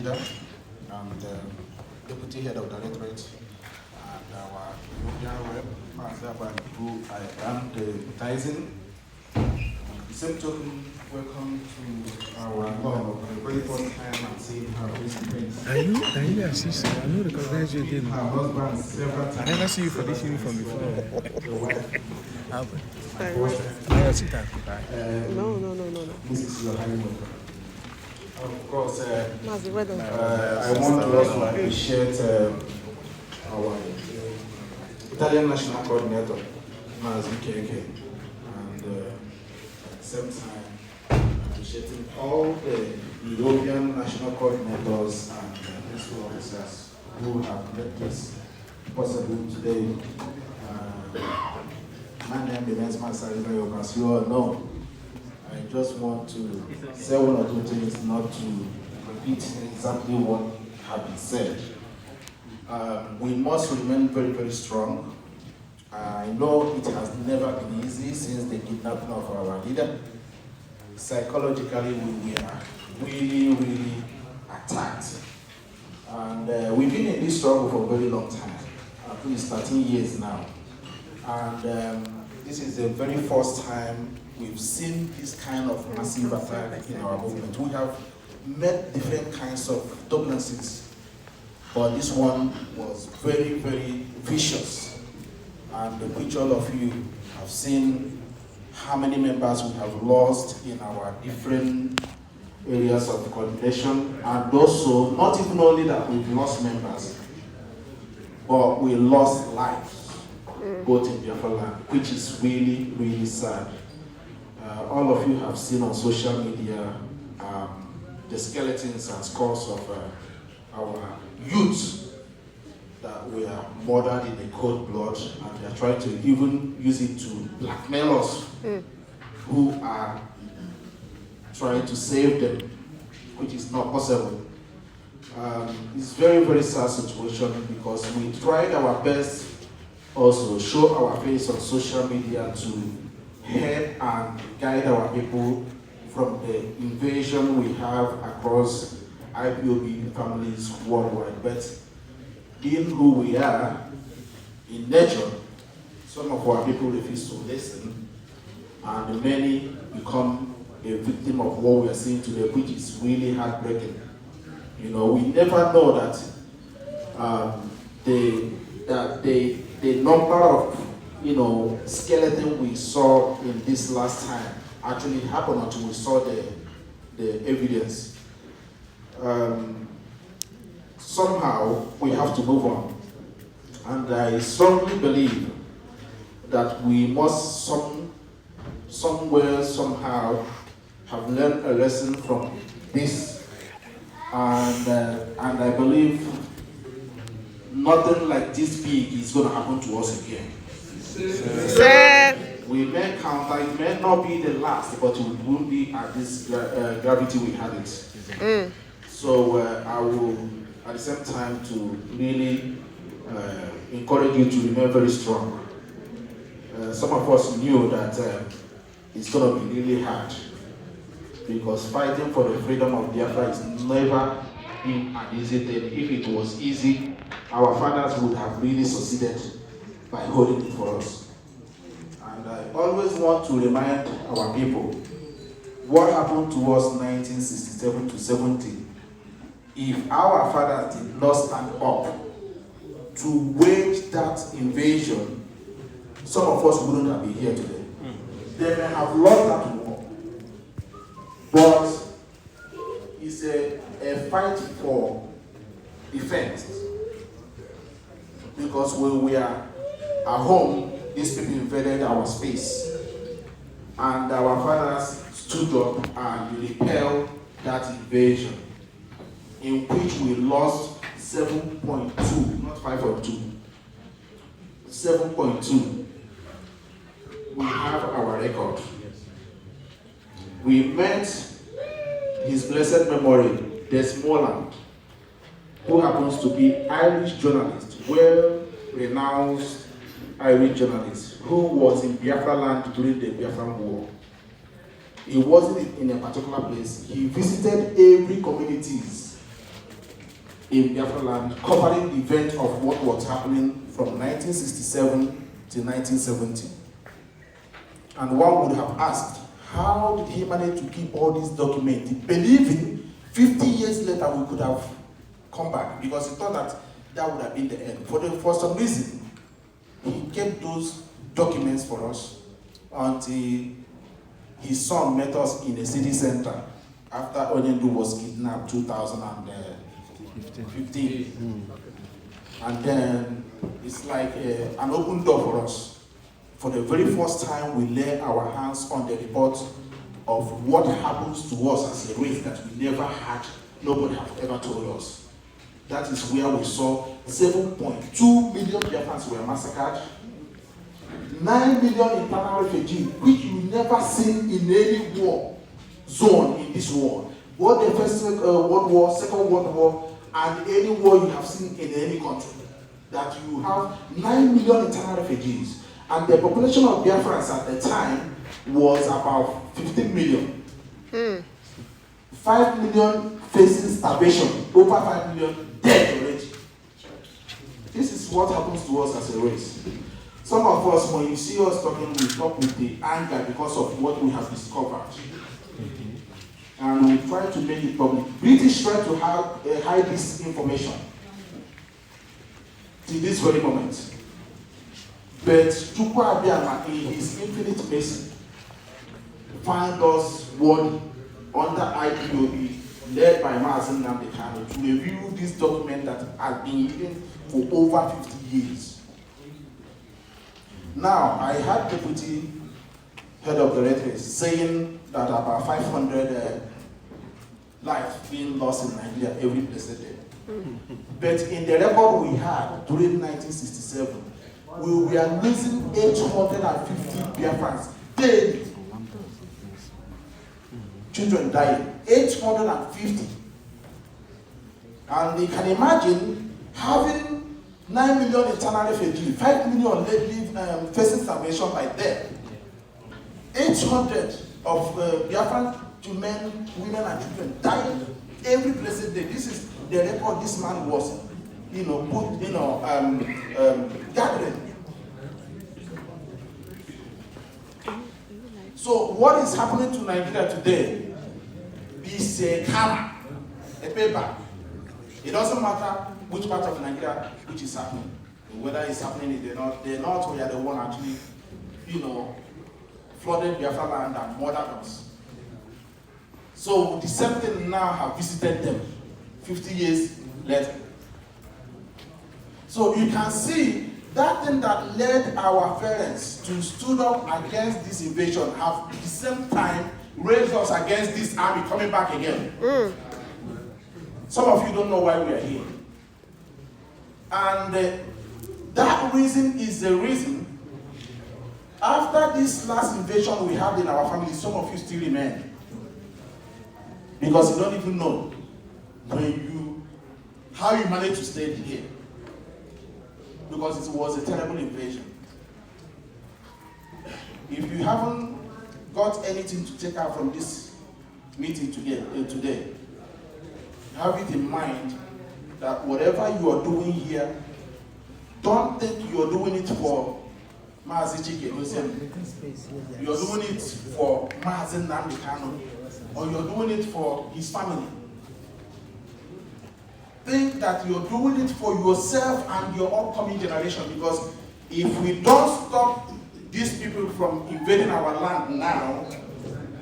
leader and deputy head of directorate, and our European rep, Mazaban, who I am deputizing. The same token, welcome to our very first time I'm seeing her face. Are you a sister? I know recognize you again. Her husband several times. I never see you for this uniform before. Your wife. No. This is your honeymoon. Of course, I want to also appreciate our Italian national coordinator, Mazi Keke, and at the same time, appreciating all the European national coordinators and principal officers who have made this possible today. My name is Masarina, as you all know. I just want to say one or two things, not to repeat exactly what has been said. We must remain very, very strong. I know it has never been easy since the kidnapping of our leader. Psychologically, we are really, really attacked. And we've been in this struggle for a very long time, at least 13 years now. And this is the very first time we've seen this kind of massive attack in our movement. We have met different kinds of turbulences, but this one was very, very vicious. And which all of you have seen how many members we have lost in our different areas of coordination, and also not even only that we've lost members, but we lost lives, both in Biafra land, which is really, really sad. All of you have seen on social media the skeletons and skulls of our youth that were murdered in the cold blood, and they are trying to even use it to blackmail us who are trying to save them, which is not possible. It's a very, very sad situation because we tried our best also show our face on social media to help and guide our people from the invasion we have across IPOB families worldwide. But being who we are in nature, some of our people refuse to listen, and many become a victim of what we are seeing today, which is really heartbreaking. You know, we never know that the number of skeleton we saw in this last time actually happened until we saw the evidence. Somehow we have to move on, and I strongly believe that we must somewhere somehow have learned a lesson from this, and I believe nothing like this big is going to happen to us again. We may counter, it may not be the last, but it won't be at this gravity we had it. So I will, at the same time, to really encourage you to remain very strong. Some of us knew that it's going to be really hard, because fighting for the freedom of Biafra is never been an easy thing. If it was easy, our fathers would have really succeeded by holding it for us. And I always want to remind our people what happened to us 1967 to 70. If our fathers did not stand up to wage that invasion, some of us wouldn't have been here today. They may have lost that war, but it's a fight for defense. Because when we are at home, these people invaded our space, and our fathers stood up and repelled that invasion, in which we lost 7.2, not 5.2, 7.2. We have our record. We met his blessed memory, Desmond, who happens to be Irish journalist, well-renowned Irish journalist, who was in Biafra land during the Biafran War. He wasn't in a particular place. He visited every communities in Biafra land, covering the event of what was happening from 1967 to 1970. And one would have asked, how did he manage to keep all these documents, believing 50 years later we could have come back, because he thought that that would have been the end. For some reason, he kept those documents for us until his son met us in the city center after Onyendu was kidnapped 2015. And then it's like an open door for us. For the very first time, we lay our hands on the report of what happens to us as a race that we never had, nobody have ever told us. That is where we saw 7.2 million Biafrans were massacred, 9 million internal refugees, which you never seen in any war zone in this world. Both the First World War, Second World War, and any war you have seen in any country. That you have 9 million internal refugees. And the population of Biafrans at the time was about 15 million. 5 million facing starvation, over 5 million dead already. This is what happens to us as a race. Some of us, when you see us talking, we talk with the anger because of what we have discovered. And we try to make it public. British try to hide this information till this very moment. But Chukwu Abiyama, in his infinite mercy, find us worthy under IPOB, led by Mazen Nnamdi Kanu, to review this document that has been hidden for over 50 years. Now, I had Deputy Head of Directorate saying that about 500 lives being lost in Nigeria every blessed day. But in the record we had during 1967, we were losing 850 Biafrans daily. Children dying, 850. And you can imagine having 9 million internal refugees, 5 million facing starvation by death, 800 of Biafran men, women, and children dying every blessed day. This is the record this man was, gathering. So what is happening to Nigeria today is a karma, a payback. It doesn't matter which part of Nigeria which is happening. Whether it's happening in the north, we are the one actually, flooded Biafra land and murdered us. So the same thing now have visited them 50 years later. So you can see that thing that led our parents to stood up against this invasion have at the same time raised us against this army coming back again. Some of you don't know why we are here. And that reason is the reason, after this last invasion we had in our family, some of you still remain. Because you don't even know how you managed to stay here. Because it was a terrible invasion. If you haven't got anything to take out from this meeting today, have it in mind that whatever you are doing here, don't think you are doing it for Mazi Chike. You are doing it for Mazen Nnamdi Kanu, or you are doing it for his family. Think that you're doing it for yourself and your upcoming generation, because if we don't stop these people from invading our land now,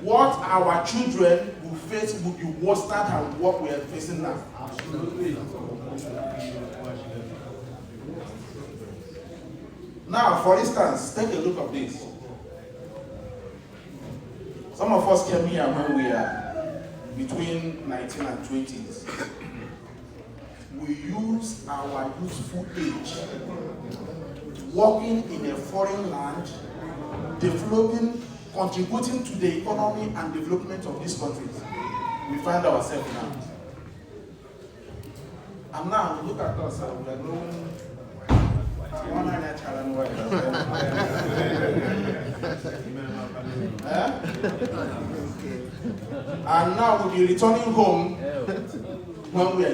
what our children will face will be worse than what we are facing now. Absolutely. Now, for instance, take a look at this. Some of us came here when we are between 19 and 20s. We use our youthful age working in a foreign land, developing, contributing to the economy and development of these countries. We find ourselves now. And now, look at us, we are growing. And now we'll be returning home when we are